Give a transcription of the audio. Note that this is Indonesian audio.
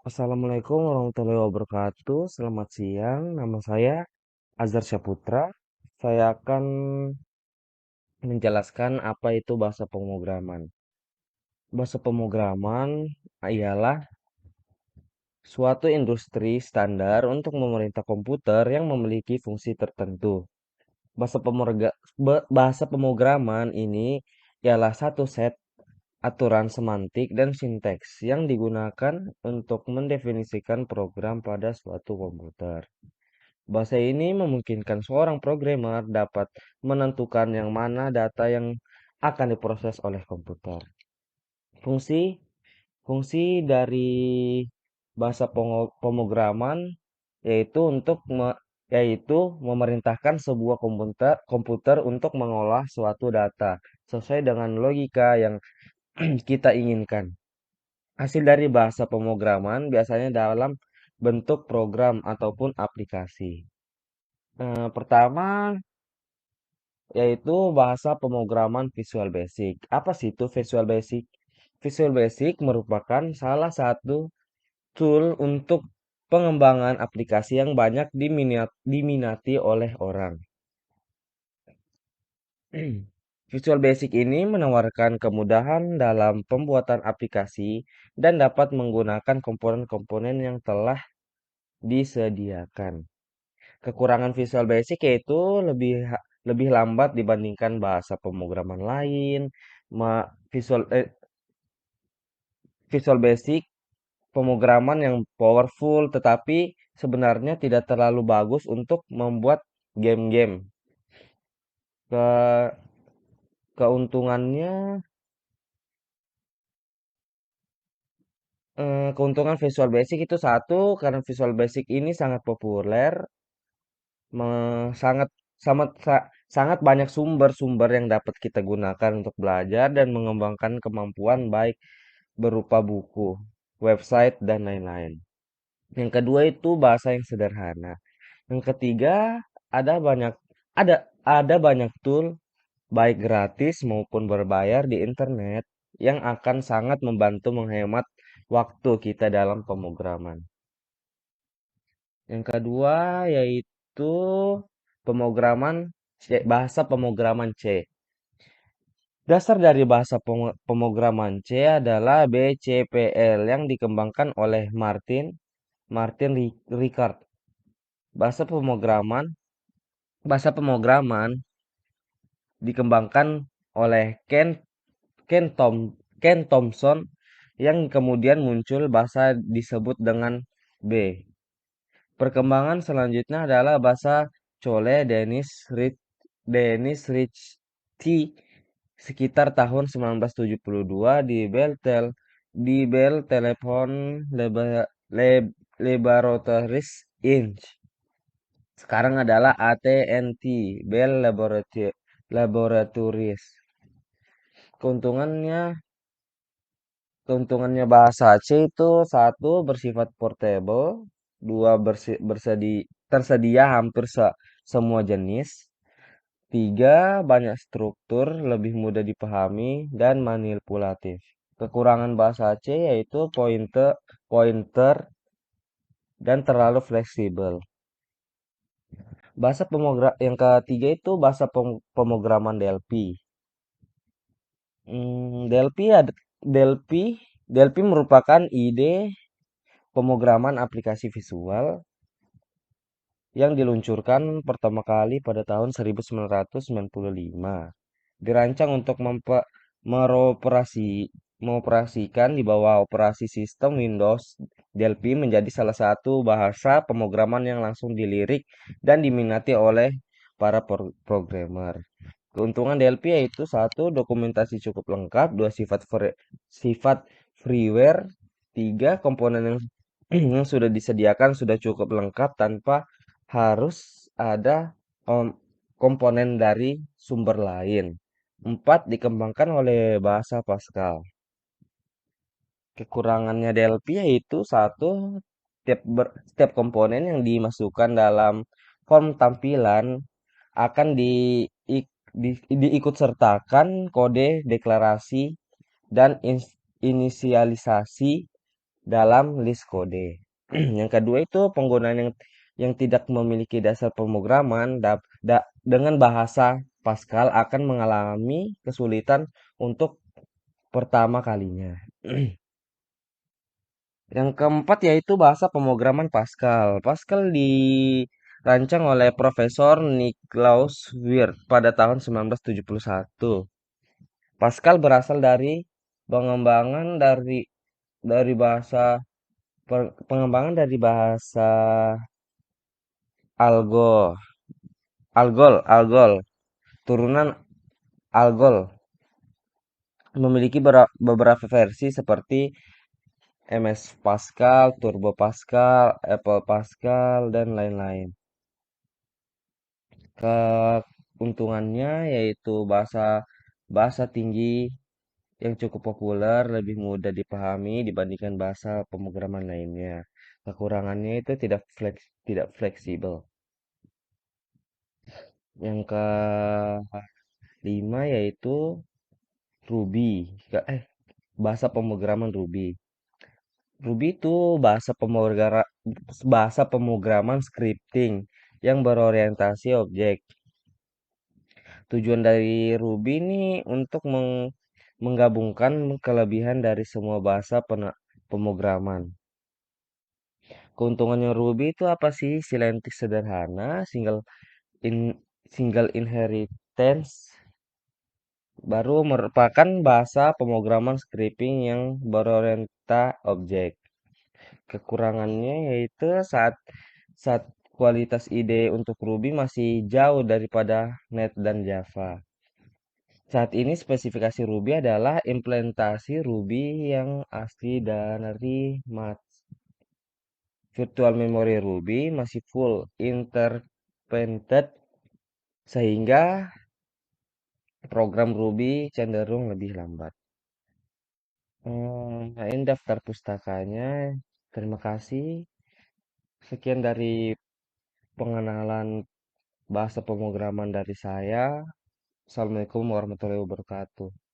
Assalamualaikum warahmatullahi wabarakatuh. Selamat siang, nama saya Azhar Syaputra. Saya akan menjelaskan apa itu bahasa pemrograman. Bahasa pemrograman ialah suatu industri standar untuk memerintah komputer yang memiliki fungsi tertentu. Bahasa pemrograman ini ialah satu set aturan semantik dan sinteks yang digunakan untuk mendefinisikan program pada suatu komputer. Bahasa ini memungkinkan seorang programmer dapat menentukan yang mana data yang akan diproses oleh komputer. Fungsi fungsi dari pemrograman yaitu yaitu memerintahkan sebuah komputer untuk mengolah suatu data sesuai dengan logika yang kita inginkan. Hasil dari bahasa pemrograman biasanya dalam bentuk program ataupun aplikasi. Pertama, yaitu bahasa pemrograman Visual Basic. Apa sih itu Visual Basic? Visual Basic merupakan salah satu tool untuk pengembangan aplikasi yang banyak diminati oleh orang. Visual Basic ini menawarkan kemudahan dalam pembuatan aplikasi dan dapat menggunakan komponen-komponen yang telah disediakan. Kekurangan Visual Basic yaitu lebih lambat dibandingkan bahasa pemrograman lain. Ma, Visual Visual Basic pemrograman yang powerful tetapi sebenarnya tidak terlalu bagus untuk membuat game-game. Ke keuntungannya keuntungan Visual Basic itu satu karena Visual Basic ini sangat populer, sangat sangat sangat banyak sumber-sumber yang dapat kita gunakan untuk belajar dan mengembangkan kemampuan baik berupa buku, website, dan lain-lain. Yang kedua itu bahasa yang sederhana. Yang ketiga ada banyak ada banyak tool baik gratis maupun berbayar di internet yang akan sangat membantu menghemat waktu kita dalam pemrograman. Yang kedua yaitu pemrograman bahasa pemrograman C. Dasar dari bahasa pemrograman C adalah BCPL yang dikembangkan oleh Martin Ricard. Bahasa pemrograman bahasa pemrograman dikembangkan oleh Ken Thompson yang kemudian muncul bahasa disebut dengan B. Perkembangan selanjutnya adalah bahasa Chole Dennis Ritchie sekitar tahun 1972 di Bell Telephone Laboratories Inc. Sekarang adalah AT&T Bell Laboratories. Keuntungannya keuntungannya bahasa C itu satu bersifat portable, dua tersedia hampir semua jenis, tiga banyak struktur, lebih mudah dipahami dan manipulatif. Kekurangan bahasa C yaitu pointer dan terlalu fleksibel. Yang ketiga itu bahasa pemrograman Delphi. Hmm, Delphi ada Delphi Delphi merupakan ide pemrograman aplikasi visual yang diluncurkan pertama kali pada tahun 1995. Dirancang untuk mengoperasikan di bawah operasi sistem Windows. Delphi menjadi salah satu bahasa pemrograman yang langsung dilirik dan diminati oleh para programmer. Keuntungan Delphi yaitu satu, dokumentasi cukup lengkap, dua, sifat freeware, tiga, komponen yang yang sudah disediakan sudah cukup lengkap tanpa harus ada em, komponen dari sumber lain. Empat, dikembangkan oleh bahasa Pascal. Kekurangannya Delphi yaitu satu, setiap komponen yang dimasukkan dalam form tampilan akan diikut sertakan kode deklarasi dan inisialisasi dalam list kode. Yang kedua itu penggunaan yang tidak memiliki dasar pemrograman dengan bahasa Pascal akan mengalami kesulitan untuk pertama kalinya. Yang keempat yaitu bahasa pemrograman Pascal. Pascal dirancang oleh Profesor Niklaus Wirth pada tahun 1971. Pascal berasal dari pengembangan dari bahasa pengembangan dari bahasa Algol, Algol, turunan Algol, memiliki beberapa versi seperti MS Pascal, Turbo Pascal, Apple Pascal, dan lain-lain. Keuntungannya yaitu bahasa bahasa tinggi yang cukup populer, lebih mudah dipahami dibandingkan bahasa pemrograman lainnya. Kekurangannya itu tidak fleksibel. Yang kelima yaitu Ruby. Bahasa pemrograman Ruby. Ruby itu bahasa pemrograman scripting yang berorientasi objek. Tujuan dari Ruby ini untuk menggabungkan kelebihan dari semua bahasa pemrograman. Keuntungannya Ruby itu apa sih? Sintaktik sederhana, in, single inheritance, baru merupakan bahasa pemrograman scripting yang berorientasi objek. Kekurangannya yaitu saat kualitas ide untuk Ruby masih jauh daripada Net dan Java. Saat ini spesifikasi Ruby adalah implementasi Ruby yang asli dari Mach. Virtual memory Ruby masih full interpreted sehingga program Ruby cenderung lebih lambat. Nah, ini daftar pustakanya. Terima kasih. Sekian dari pengenalan bahasa pemrograman dari saya. Assalamualaikum warahmatullahi wabarakatuh.